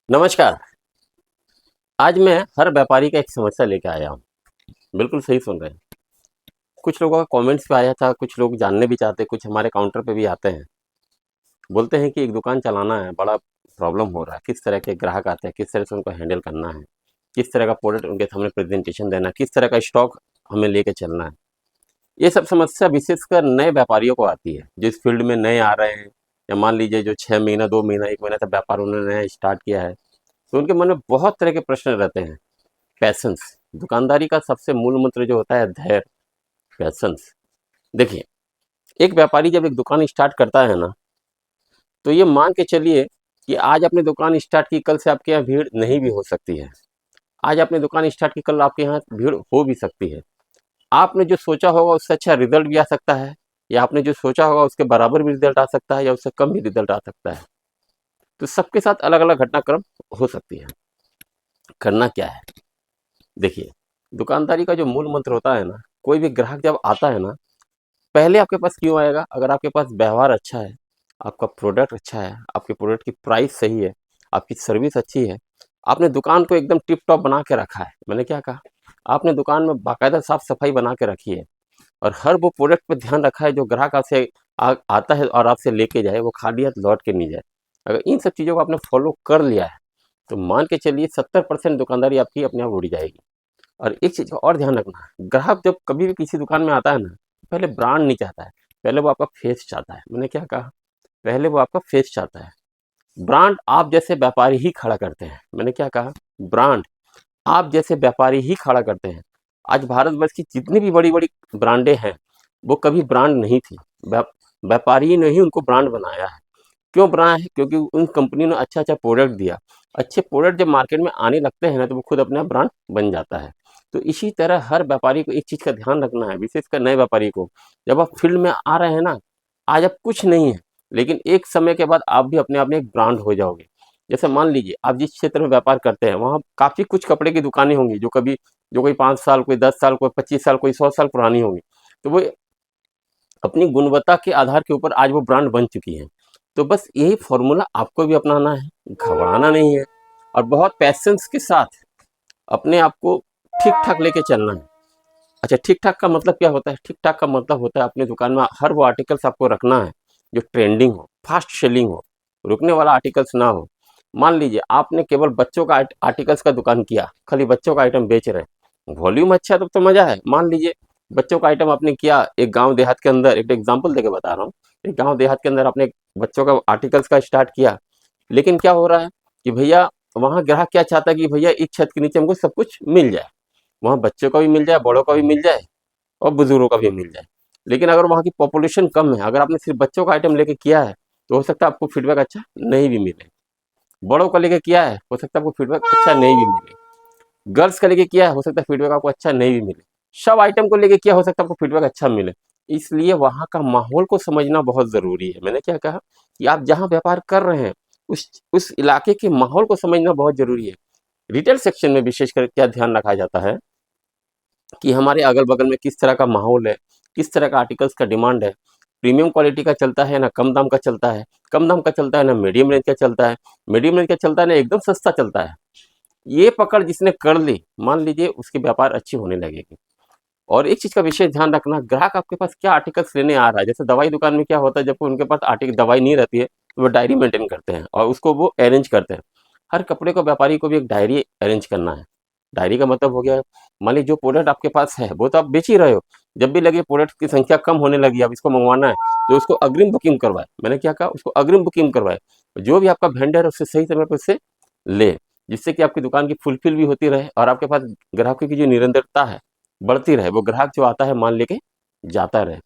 नमस्कार। आज मैं हर व्यापारी का एक समस्या लेके आया हूँ। बिल्कुल सही सुन रहे हैं। कुछ लोगों का कमेंट्स पे आया था, कुछ लोग जानने भी चाहते हैं, कुछ हमारे काउंटर पे भी आते हैं। बोलते हैं कि एक दुकान चलाना है, बड़ा प्रॉब्लम हो रहा है, किस तरह के ग्राहक आते हैं, किस तरह से उनको हैंडल करना है, किस तरह का प्रोडक्ट उनके सामने प्रेजेंटेशन देना है, किस तरह का स्टॉक हमें लेके चलना है। ये सब समस्या विशेषकर नए व्यापारियों को आती है, जो इस फील्ड में नए आ रहे हैं, या मान लीजिए जो 6 महीना, 2 महीना, 1 महीना तक व्यापार उन्होंने नया स्टार्ट किया है, तो उनके मन में बहुत तरह के प्रश्न रहते हैं। पैशंस, दुकानदारी का सबसे मूल मंत्र जो होता है धैर्य, पैशंस। देखिए, एक व्यापारी जब एक दुकान स्टार्ट करता है ना, तो ये मान के चलिए कि आज आपने दुकान स्टार्ट की, कल से आपके यहाँ भीड़ नहीं भी हो सकती है। आज आपने दुकान स्टार्ट की, कल आपके यहाँ भीड़ हो भी सकती है। आपने जो सोचा होगा उससे अच्छा रिजल्ट भी आ सकता है, या आपने जो सोचा होगा उसके बराबर भी रिजल्ट आ सकता है, या उससे कम भी रिजल्ट आ सकता है। तो सबके साथ अलग अलग घटनाक्रम हो सकती है। करना क्या है? देखिए, दुकानदारी का जो मूल मंत्र होता है ना, कोई भी ग्राहक जब आता है ना, पहले आपके पास क्यों आएगा? अगर आपके पास व्यवहार अच्छा है, आपका प्रोडक्ट अच्छा है, आपके प्रोडक्ट की प्राइस सही है, आपकी सर्विस अच्छी है, आपने दुकान को एकदम टिप टॉप बना के रखा है। मैंने क्या कहा? आपने दुकान में बाकायदा साफ सफाई बना के रखी है, और हर वो प्रोडक्ट पे ध्यान रखा है जो ग्राहक आपसे आता है और आपसे लेके जाए, वो खाली हाथ लौट के नहीं जाए। अगर इन सब चीज़ों को आपने फॉलो कर लिया है, तो मान के चलिए 70% दुकानदारी आपकी अपने आप उड़ जाएगी। और एक चीज़ का और ध्यान रखना है, ग्राहक जब कभी भी किसी दुकान में आता है ना, पहले ब्रांड नहीं चाहता है, पहले वो आपका फेस चाहता है। मैंने क्या कहा? पहले वो आपका फेस चाहता है। ब्रांड आप जैसे व्यापारी ही खड़ा करते हैं। मैंने क्या कहा? ब्रांड आप जैसे व्यापारी ही खड़ा करते हैं। आज भारतवर्ष की जितनी भी बड़ी बड़ी ब्रांडें हैं, वो कभी ब्रांड नहीं थी। व्यापारी ने ही उनको ब्रांड बनाया है। क्यों बनाया है? क्योंकि उन कंपनियों ने अच्छा अच्छा प्रोडक्ट दिया। अच्छे प्रोडक्ट जब मार्केट में आने लगते हैं ना, तो वो खुद अपना ब्रांड बन जाता है। तो इसी तरह हर व्यापारी को एक चीज़ का ध्यान रखना है, विशेषकर नए व्यापारी को। जब आप फील्ड में आ रहे हैं ना, आज आप कुछ नहीं है, लेकिन एक समय के बाद आप भी अपने आप में एक ब्रांड हो जाओगे। जैसे मान लीजिए आप जिस क्षेत्र में व्यापार करते हैं, वहाँ काफ़ी कुछ कपड़े की दुकानें होंगी, जो कोई 5 साल, कोई 10 साल, कोई 25 साल, कोई 100 साल पुरानी होंगी। तो वो अपनी गुणवत्ता के आधार के ऊपर आज वो ब्रांड बन चुकी हैं। तो बस यही फॉर्मूला आपको भी अपनाना है, घबराना नहीं है, और बहुत पैशंस के साथ अपने आप को ठीक-ठाक लेके चलना है। अच्छा, ठीक-ठाक का मतलब क्या होता है? ठीक-ठाक का मतलब होता है अपनी दुकान में हर वो आर्टिकल्स आपको रखना है, जो ट्रेंडिंग हो, फास्ट सेलिंग हो, रुकने वाला आर्टिकल्स ना हो। मान लीजिए आपने केवल बच्चों का आर्टिकल्स का दुकान किया, खाली बच्चों का आइटम बेच रहे हैं, वॉल्यूम अच्छा है तब तो मज़ा है। मान लीजिए बच्चों का आइटम आपने किया एक गाँव देहात के अंदर, एक एग्ज़ाम्पल देके बता रहा हूँ। एक गाँव देहात के अंदर आपने बच्चों का आर्टिकल्स का स्टार्ट किया, लेकिन क्या हो रहा है कि भैया वहाँ ग्राहक क्या चाहता है कि भैया एक छत के नीचे हमको सब कुछ मिल जाए। वहाँ बच्चों का भी मिल जाए, बड़ों का भी मिल जाए, और बुजुर्गों का भी मिल जाए। लेकिन अगर वहाँ की पॉपुलेशन कम है, अगर आपने सिर्फ बच्चों का आइटम लेके किया है, तो हो सकता है आपको फीडबैक अच्छा नहीं भी मिले। बड़ों का लेके किया है, हो सकता है आपको फीडबैक अच्छा नहीं भी मिले। गर्ल्स का लेके किया है, हो सकता है फीडबैक आपको अच्छा नहीं भी मिले। सब आइटम को लेके किया, हो सकता है आपको फीडबैक अच्छा मिले। इसलिए वहाँ का माहौल को समझना बहुत ज़रूरी है। मैंने क्या कहा कि आप जहाँ व्यापार कर रहे हैं, उस इलाके के माहौल को समझना बहुत ज़रूरी है। रिटेल सेक्शन में विशेषकर क्या ध्यान रखा जाता है कि हमारे अगल-बगल में किस तरह का माहौल है, किस तरह का आर्टिकल्स का डिमांड है, प्रीमियम क्वालिटी का चलता है ना कम दाम का चलता है, कम दाम का चलता है ना मीडियम रेंज का चलता है, मीडियम रेंज का चलता है ना एकदम सस्ता चलता है। ये पकड़ जिसने कर ली, मान लीजिए उसकी व्यापार अच्छी होने लगेगी। और एक चीज़ का विशेष ध्यान रखना, ग्राहक आपके पास क्या आर्टिकल्स लेने आ रहा है। जैसे दवाई दुकान में क्या होता है, जब उनके पास दवाई नहीं रहती है, तो वो डायरी मेंटेन करते हैं और उसको वो अरेंज करते हैं। हर कपड़े को व्यापारी को भी एक डायरी अरेंज करना है। डायरी का मतलब हो गया, मान लीजिए जो प्रोडक्ट आपके पास है वो तो आप बेच ही रहे हो, जब भी लगे प्रोडक्ट की संख्या कम होने लगी, अब इसको मंगवाना है, तो उसको अग्रिम बुकिंग करवाए। मैंने क्या कहा? उसको अग्रिम बुकिंग करवाए। जो भी आपका वेंडर है उससे सही समय पर उससे ले, जिससे कि आपकी दुकान की फुलफिल भी होती रहे, और आपके पास ग्राहकों की जो निरंतरता है बढ़ती रहे, वो ग्राहक जो आता है माल लेके जाता रहे।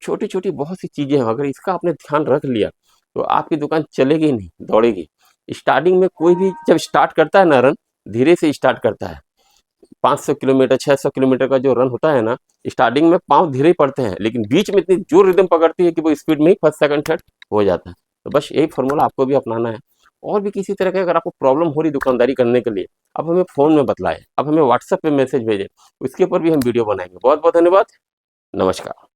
छोटी छोटी बहुत सी चीज़ें हैं, अगर इसका आपने ध्यान रख लिया, तो आपकी दुकान चलेगी नहीं, दौड़ेगी। स्टार्टिंग में कोई भी जब स्टार्ट करता है ना रन, धीरे से स्टार्ट करता है। 500 किलोमीटर, 600 किलोमीटर का जो रन होता है ना, स्टार्टिंग में पाँव धीरे ही पड़ते हैं, लेकिन बीच में इतनी जोर रिदम पकड़ती है कि वो स्पीड में ही फर्स्ट, सेकंड, थर्ड हो जाता है। तो बस यही फॉर्मूला आपको भी अपनाना है। और भी किसी तरह का अगर आपको प्रॉब्लम हो रही दुकानदारी करने के लिए, आप हमें फ़ोन में बतलाएँ, आप हमें व्हाट्सएप पे मैसेज भेजें, उसके ऊपर भी हम वीडियो बनाएँगे। बहुत-बहुत धन्यवाद। नमस्कार।